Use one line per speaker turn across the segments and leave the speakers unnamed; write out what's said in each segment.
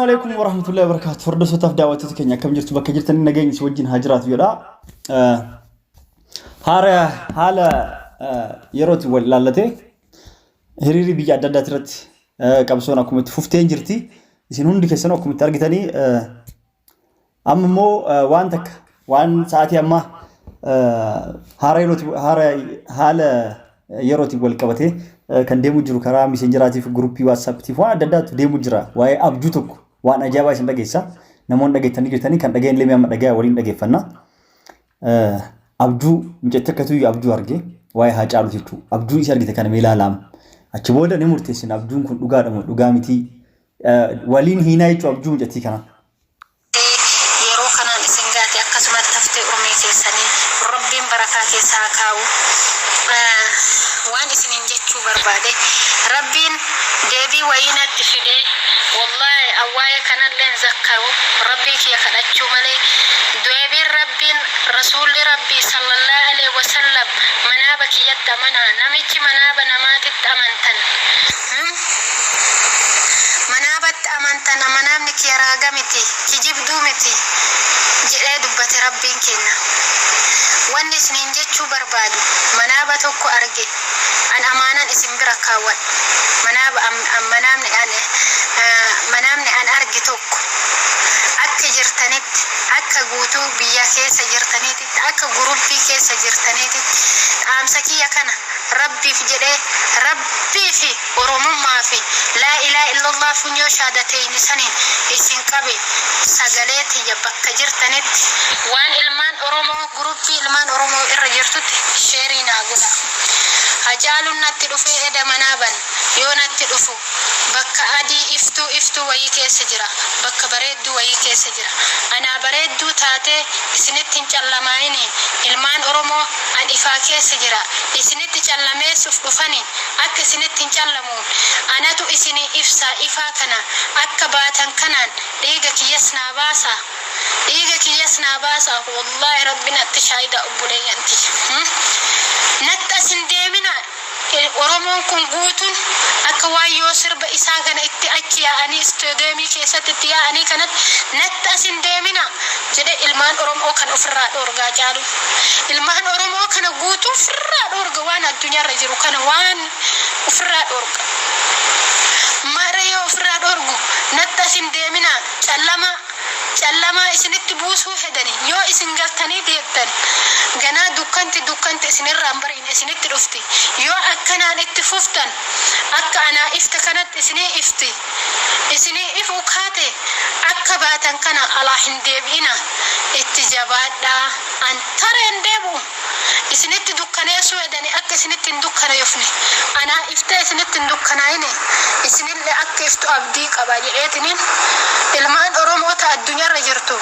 عليكم ورحمة الله وبركاته. فردوس وتف دعوتك كنيا كم جرت بكجرت النجاين سوجين هاجرات يلا. هارا حالا يروت ولا لته. هريري بيجا دادترت كابسونا كومت ففتين جرتي. يسنون دي كسنة كومت تارجتني أممو وانتك وان ساعتي أما هارا يروت هارا حالا يروت والكبته. كان ديمو جرو كرا ميسنجراتي في جروبي واتساب تيفوا دادات ديمو جرا واي أبجوتك وانا جاوا سن دغيسا نمون دغيتني جرتني كان دغين لمي ام دغا ولين دغيفنا أبجو مجتكتو أبجو أرجع واي هاجالو تيتو أبجو يسرجت كان ميلالام أشبودا نمرتسين أبجو كن دوغا متي ولين هنا يتو أبجو مجتي كنا
يرو كنا نسنجاتي أكسمت تفتي أمي كيساني ربي بركاتي ساكاو وان سنين جتشو بربادي ربين ديبي وينا تفيدي والله أوايا كان لين زكاو ربي كي يخدتشو ملي دويبي ربين رسول ربي صلى الله عليه وسلم منابك يتمنى نميك مناب نمات التمنتن منابت أمنتن منابنك يراغمتي كجيب دومتي جئي دبت ربين كينا واني سنين جتشو بربادو منابتوكو أرجي أن أمانا اسم بركاوان منامني أن أرجي توكو أكا جرتنيت أكا قوتو بيا كيسا جرتنيت أكا غروبي كيسا جرتنيت أمسكي يكنا ربي في جده ربي في ورمم ما في لا إله إلا الله فنيو شهادتين سنين إسين قبي سجلتي يبقى جرتنيت وان إلمان أرمو غروبي إلمان أرمو إرجرتوت شيرين أقولا هجالو نتدفو إدا منابن يو نتدفو بكا أدي إفتو وي كيس جرا بكا بريدو وي كيس جرا أنا بريدو تاتي إسنتين جلمايني إلمان أرمو أن إفا كيس جرا إسنتين جلمي سفدفني أكا إسنتين جلمون أنا تو إسني إفسا إفا كنا أكا باتن كنان إيغا كيسنا باسا والله ربنا تشاهد أبولي أنتي نتأسن ديمنا ورمون كن قوتن أكوايو سرب إساقنا اتأكيا أني استوديمي كيسات اتيا أني كانت نتأسن ديمنا جده إلمان أرمو كان أفراد أورغا جالو إلمان أرمو كان قوتن فراد أورغا وانا الدنيا رجلو كان وان أفراد أورغا ماريو أفراد أورغو نتأسن ديمنا callama isinitti buusuu hedani yoo isin galtanii deebtan ganaa dukkanti isinirraan bariin isinitti dhufti yoo akkanaan itti fuftan akka anaa ifta kanatti isinii ifu kaate akka baatan kana alaa hin deebi'ina itti jabaadhaa antareen deebu isinitti dukkaneessuu hedani akka isinitti hin dukkaneefne anaa ifta isinitti hin dukkanaayine isinillee akka iftu abdii qaba jedheetiniin ilmaan oromoota addunyaa irra jirtu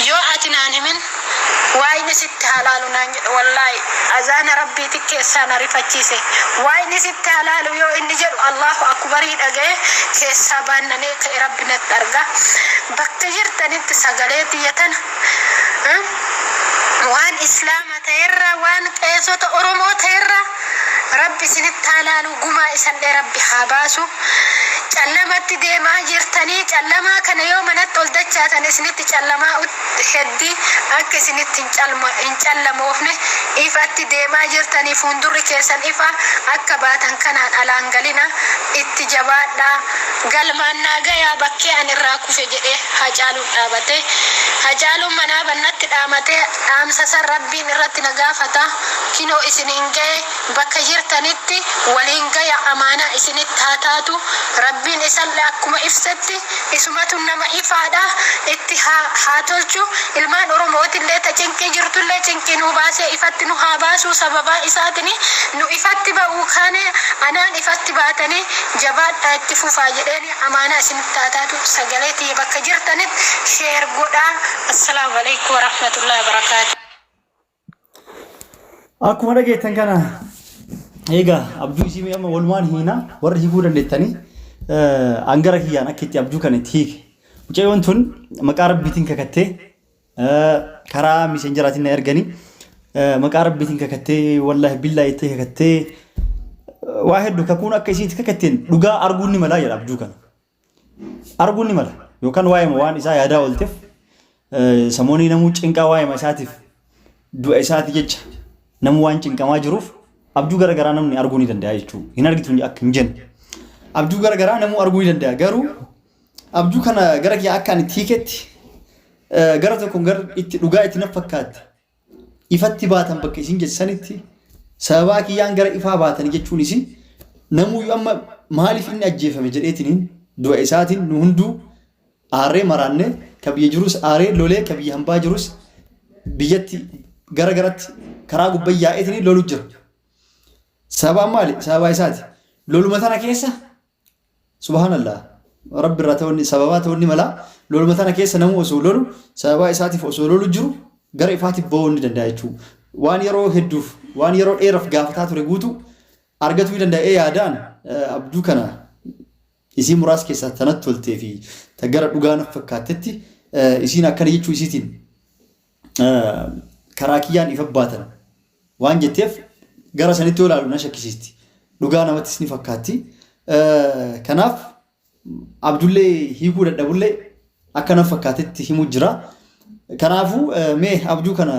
yoo ati naan himin waayni sitti halaalu naan jedhu wallaahi azaana rabbiiti keessaa na rifachiise waayni sitti halaalu yoo inni jedhu allahu akbarii dhaga'e keessaa baannanee ka'e rabbi natti arga bakka jirtanitti sagalee tiyyatan waan islaama ta'erra waan qeessota oromoo ta'erra rabbi sinitti halaalu gumaa isanlee rabbi haa baasu callamatti deemaa jirtanii callamaa kana yoo manatti ol dachaatan isinitti callamaa heddi akka isinitti hin callamoofne ifatti deemaa jirtanii fuuldurri keessan ifa akka baatan kanaan alaan galina itti jabaadhaa galmaan naagayaa bakkee an irraa kufe jedhee hacaaluun dhaabate hacaaluun manaa bannatti dhaamate dhaamsa san rabbiin irratti na gaafata kinoo isiniin ga'e bakka jirtanitti waliin gaya amaanaa isinitti haa taatu rabbiin isallee akkuma ibsatti isumatu nama ifaadha itti haa tolchu ilmaan oromootillee ta cinqii jirtullee cinqii nu baasee ifatti nu haa baasuu sababaa isaatini nu ifatti ba'uu kaane anaan ifatti baatanii jabaadhaa itti fufaa jedheeni amaanaa isinitti haa taatu sagaleetii bakka jirtanitti sheer godhaa. Assalaamu alaikum warahmatullahi wabarakaatuh.
Akkuma dhageettan kana egaa abjuu isii amma walumaan hiina warra hiikuu dandeettanii angara kiyyaan akka itti abjuu kana itti hiike mucayyoon tun maqaa rabbiitiin kakattee karaa misenjaraatiin na erganii maqaa rabbiitiin kakattee wallahi billaa itti kakattee waa hedduu kakuun akka isiitti kakatteen dhugaa arguun ni mala jedha abjuu kana arguun ni mala yookaan waa'ee waan isaa yaadaa oolteef samoonii namuu cinqaa waa'ee isaatiif du'a isaati jecha namuu waan cinqamaa jiruuf abjuu garagaraa namni arguu ni danda'a jechuudha. Hin argitu akka hin jenne. Abjuu garagaraa namuu arguu ni danda'a. Garuu abjuu kana gara kiyyaa akka ani tiiketti gara tokkoon gara itti dhugaa itti na fakkaatti. Ifatti baatan bakka isin jessanitti sababaa kiyyaan gara ifaa baatan jechuun isin namuu amma maaliif inni ajjeefame jedheetiniin du'a isaatiin nu hunduu aarree maraanne ka biyya jirus aarree lolee ka biyya hambaa jirus biyyatti gara garatti karaa gubbaa yaa'eetiniin lolu jira. Sababaa maali? Sababaa isaati. Loluma tana keessa subhanallah rabbi irraa ta'uun sababaa ta'uun ni mala. Loluma tana keessa namuu osoo lolu sababaa isaatiif osoo lolu jiru gara ifaatiif ba'uu ni danda'a jechuudha. Waan yeroo hedduuf waan yeroo dheeraaf gaafataa ture guutu argatuu danda'ee yaadaan abjuu kana isii muraas keessaa tanatti toltee fi gara dhugaa na fakkaattetti isiin akkana jechuu isiitiin karaa kiyyaan ifa baatan waan jetteef gara sanitti olaalu na shakkisiisti. Dhugaa namattis ni fakkaatti. Kanaaf abdullee hiikuu dadhabullee akka na fakkaatetti himuu jira. Kanaafuu mee abjuu kana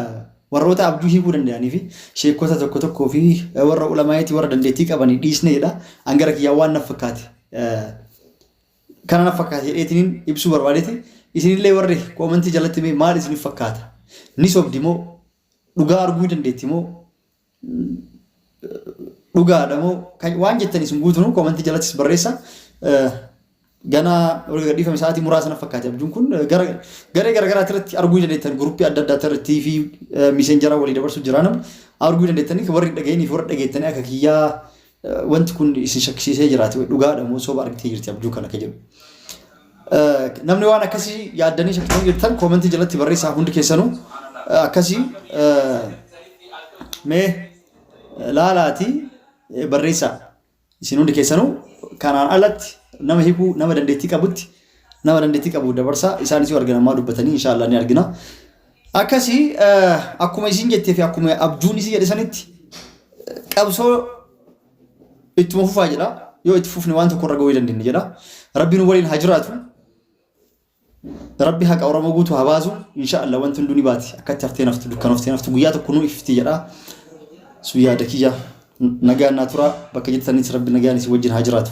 warroota abjuu hiikuu danda'anii fi sheekota tokko tokkoo fi warra ulamaayitii warra dandeettii qabanii dhiisneedha. Angara kiyyaa waan na fakkaate. Kana na fakkaate jedheetiniin ibsuu barbaadeeti. Isinillee warri koomentii jalatti mee maal isiniif fakkaata? Ni sobdi moo dhugaa arguu dandeetti moo dhugaadha moo waan jettan isin guutuu koomentii jalattis barreessa. Ganaa olii gadhiifame sa'aatii muraasa na fakkaate abjuun kun garee garagaraa irratti arguu dandeettan guruppii adda addaa irratti fi miseenjaraa walii dabarsuu jira nama arguu dandeettanii warri dhaga'anii fi warra dhageettanii akka kiyyaa wanti kun isin shakkisiisee jiraate dhugaadha moo soba argitee jirti abjuu kana ka jedhu. Namni waan akkasii yaaddanii shakkisanii jirtan koomentii jalatti barreessaa hundi keessanuu akkasii mee laalaatii barreessaa isin hundi keessanuu kanaan alatti nama hiikuu nama dandeettii qabutti nama dandeettii qabu dabarsaa isaanis arganamaa dubbatanii inshallah ni argina. Akkasii akkuma isin jettee fi akkuma abjuun isin jedhe sanitti qabsoo ittuma fufaa jedha. Yoo itti fufne waan tokko irra gahuu dandeenya jedha. Rabbiin waliin haa jiraatu. Rabbi haqa Oromoo guutuu haa baasu inshallah wanti hunduu ni baati. Akkatti haftee naftu dukkanoftee naftu guyyaa tokko nuu ifti jedha. Suyyaa dakiyya nagaan naa tura bakka jettanitti Rabbi nagaan isin wajjin haa jiraatu.